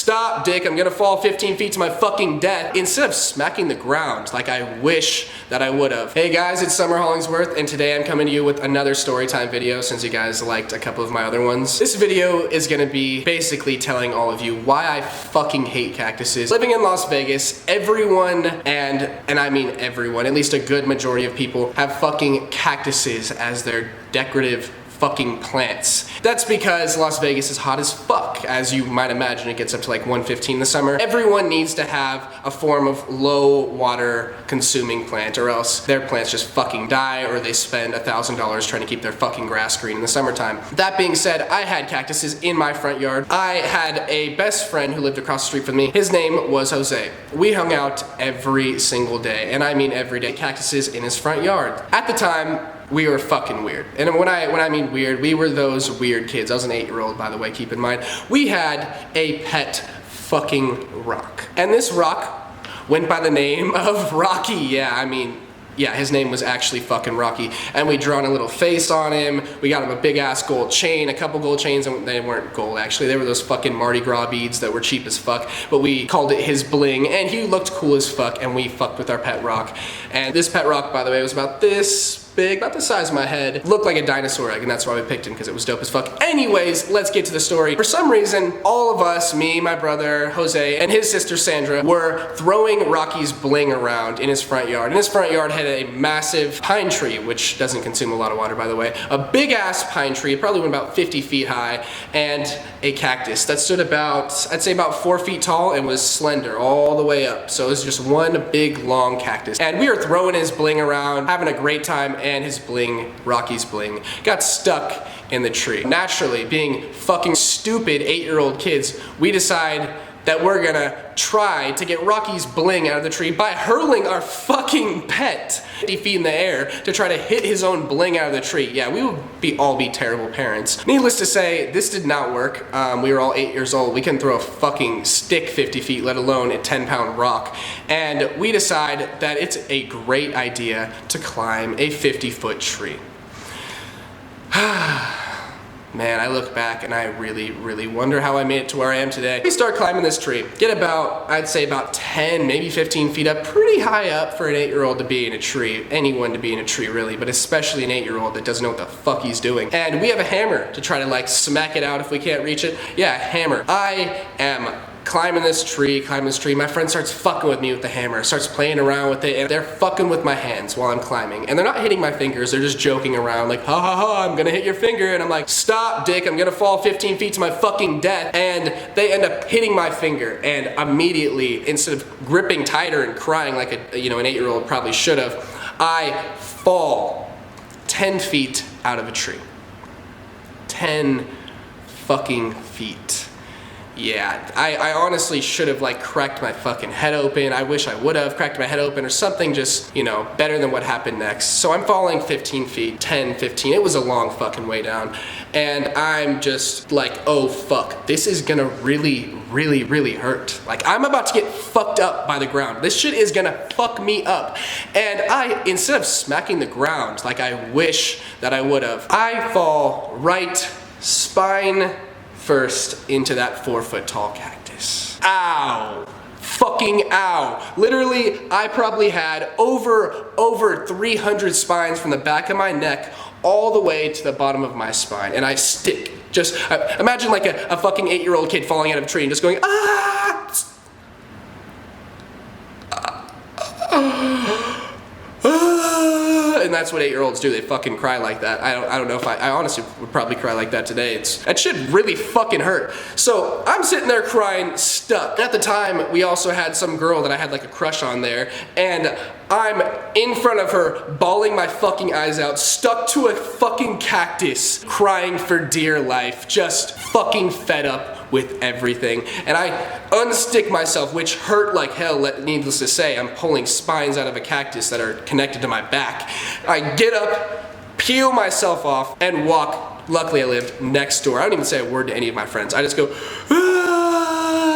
stop, dick, I'm gonna fall 15 feet to my fucking death, instead of smacking the ground like I wish that I would have. Hey guys, it's Summer Hollingsworth, and today I'm coming to you with another Storytime video since you guys liked a couple of my other ones. This video is gonna be basically telling all of you why I fucking hate cactuses. Living in Las Vegas, everyone, and I mean everyone, at least a good majority of people, have fucking cactuses as their decorative fucking plants. That's because Las Vegas is hot as fuck. As you might imagine, it gets up to like 115 in the summer. Everyone needs to have a form of low water consuming plant, or else their plants just fucking die, or they spend $1,000 trying to keep their fucking grass green in the summertime. That being said, I had cactuses in my front yard. I had a best friend who lived across the street from me. His name was Jose. We hung out every single day, and I mean every day. Cactuses in his front yard. At the time, we were fucking weird. And when I mean weird, we were those weird kids. I was an 8-year-old, by the way, keep in mind. We had a pet fucking rock. And this rock went by the name of Rocky. Yeah, his name was actually fucking Rocky. And we drawn a little face on him. We got him a big ass gold chain, a couple gold chains, and they weren't gold actually. They were those fucking Mardi Gras beads that were cheap as fuck. But we called it his bling, and he looked cool as fuck, and we fucked with our pet rock. And this pet rock, by the way, was about this big, about the size of my head. Looked like a dinosaur egg, and that's why we picked him, because it was dope as fuck. Anyways, let's get to the story. For some reason, all of us, me, my brother, Jose, and his sister Sandra, were throwing Rocky's bling around in his front yard. And his front yard had a massive pine tree, which doesn't consume a lot of water, by the way. A big ass pine tree, probably went about 50 feet high, and a cactus that stood about, I'd say about 4 feet tall and was slender all the way up. So it was just one big long cactus. And we were throwing his bling around, having a great time, and his bling, Rocky's bling, got stuck in the tree. Naturally, being fucking stupid 8-year-old kids, we decide that we're gonna try to get Rocky's bling out of the tree by hurling our fucking pet 50 feet in the air to try to hit his own bling out of the tree. Yeah, we would all be terrible parents. Needless to say, this did not work. We were all 8 years old. We couldn't throw a fucking stick 50 feet, let alone a 10-pound rock. And we decide that it's a great idea to climb a 50-foot tree. Man, I look back and I really wonder how I made it to where I am today. We start climbing this tree, get about, I'd say about 10, maybe 15 feet up, pretty high up for an 8-year-old to be in a tree. Anyone to be in a tree, really, but especially an 8-year-old that doesn't know what the fuck he's doing. And we have a hammer to try to like smack it out if we can't reach it. Yeah, hammer. I am climbing this tree. My friend starts fucking with me with the hammer, starts playing around with it, and they're fucking with my hands while I'm climbing. And they're not hitting my fingers, they're just joking around like, ha ha ha, I'm gonna hit your finger. And I'm like, stop, dick, I'm gonna fall 15 feet to my fucking death. And they end up hitting my finger, and immediately, instead of gripping tighter and crying like an 8-year-old probably should have, I fall 10 feet out of a tree. 10 fucking feet. Yeah, I honestly should have like cracked my fucking head open. I wish I would have cracked my head open or something, just, better than what happened next. So I'm falling 15 feet, 10, 15. It was a long fucking way down. And I'm just like, oh fuck, this is gonna really hurt. Like, I'm about to get fucked up by the ground. This shit is gonna fuck me up. And instead of smacking the ground like I wish that I would have, I fall right spine first into that 4-foot tall cactus. Ow. Fucking ow. Literally, I probably had over 300 spines from the back of my neck all the way to the bottom of my spine. And I stick. Just imagine like a fucking 8-year-old kid falling out of a tree and just going, ah! And that's what 8-year-olds do. They fucking cry like that. I don't know if I honestly would probably cry like that today. That shit really fucking hurt. So I'm sitting there crying, stuck. At the time, we also had some girl that I had like a crush on there, and I'm in front of her, bawling my fucking eyes out, stuck to a fucking cactus, crying for dear life, just fucking fed up with everything. And I unstick myself, which hurt like hell, needless to say. I'm pulling spines out of a cactus that are connected to my back. I get up, peel myself off, and walk. Luckily I lived next door. I don't even say a word to any of my friends. I just go, ah,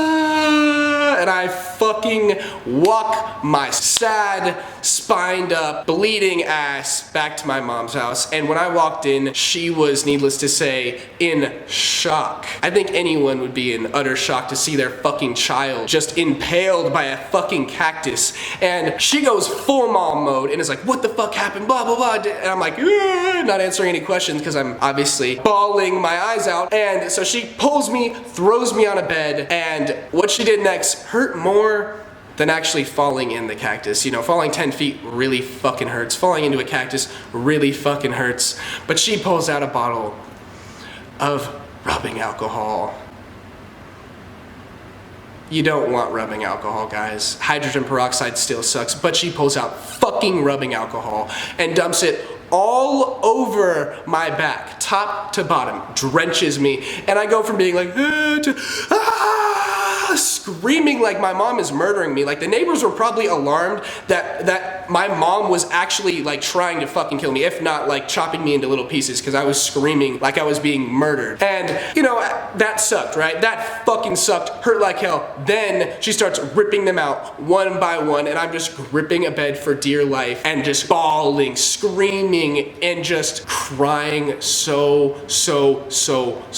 and I fucking walk my sad, spined up, bleeding ass back to my mom's house. And when I walked in, she was, needless to say, in shock. I think anyone would be in utter shock to see their fucking child just impaled by a fucking cactus. And she goes full mom mode and is like, what the fuck happened, blah, blah, blah. And I'm like, not answering any questions because I'm obviously bawling my eyes out. And so she pulls me, throws me on a bed, and what she did next hurt more than actually falling in the cactus. You know, falling 10 feet really fucking hurts. Falling into a cactus really fucking hurts. But she pulls out a bottle of rubbing alcohol. You don't want rubbing alcohol, guys. Hydrogen peroxide still sucks, but she pulls out fucking rubbing alcohol and dumps it all over my back, top to bottom, drenches me, and I go from being like, screaming like my mom is murdering me. Like, the neighbors were probably alarmed that my mom was actually like trying to fucking kill me, if not like chopping me into little pieces, because I was screaming like I was being murdered. And you know, that sucked, right? That fucking sucked, hurt like hell. Then she starts ripping them out one by one, and I'm just gripping a bed for dear life and just bawling, screaming, and just crying so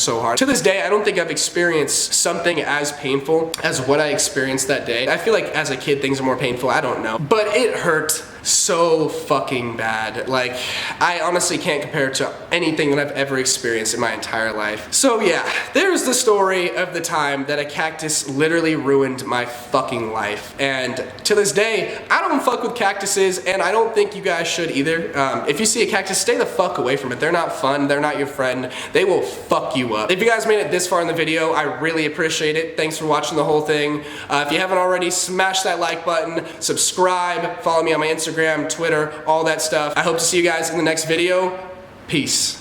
hard. To this day, I don't think I've experienced something as painful as what I experienced that day. I feel like as a kid things are more painful, I don't know. But it hurt so fucking bad. Like, I honestly can't compare it to anything that I've ever experienced in my entire life. So yeah, there's the story of the time that a cactus literally ruined my fucking life. And to this day, I don't fuck with cactuses, and I don't think you guys should either. If you see a cactus, stay the fuck away from it. They're not fun, they're not your friend. They will fuck you up. If you guys made it this far in the video, I really appreciate it. Thanks for watching the whole thing. If you haven't already, smash that like button, subscribe, follow me on my Instagram, Twitter, all that stuff. I hope to see you guys in the next video. Peace.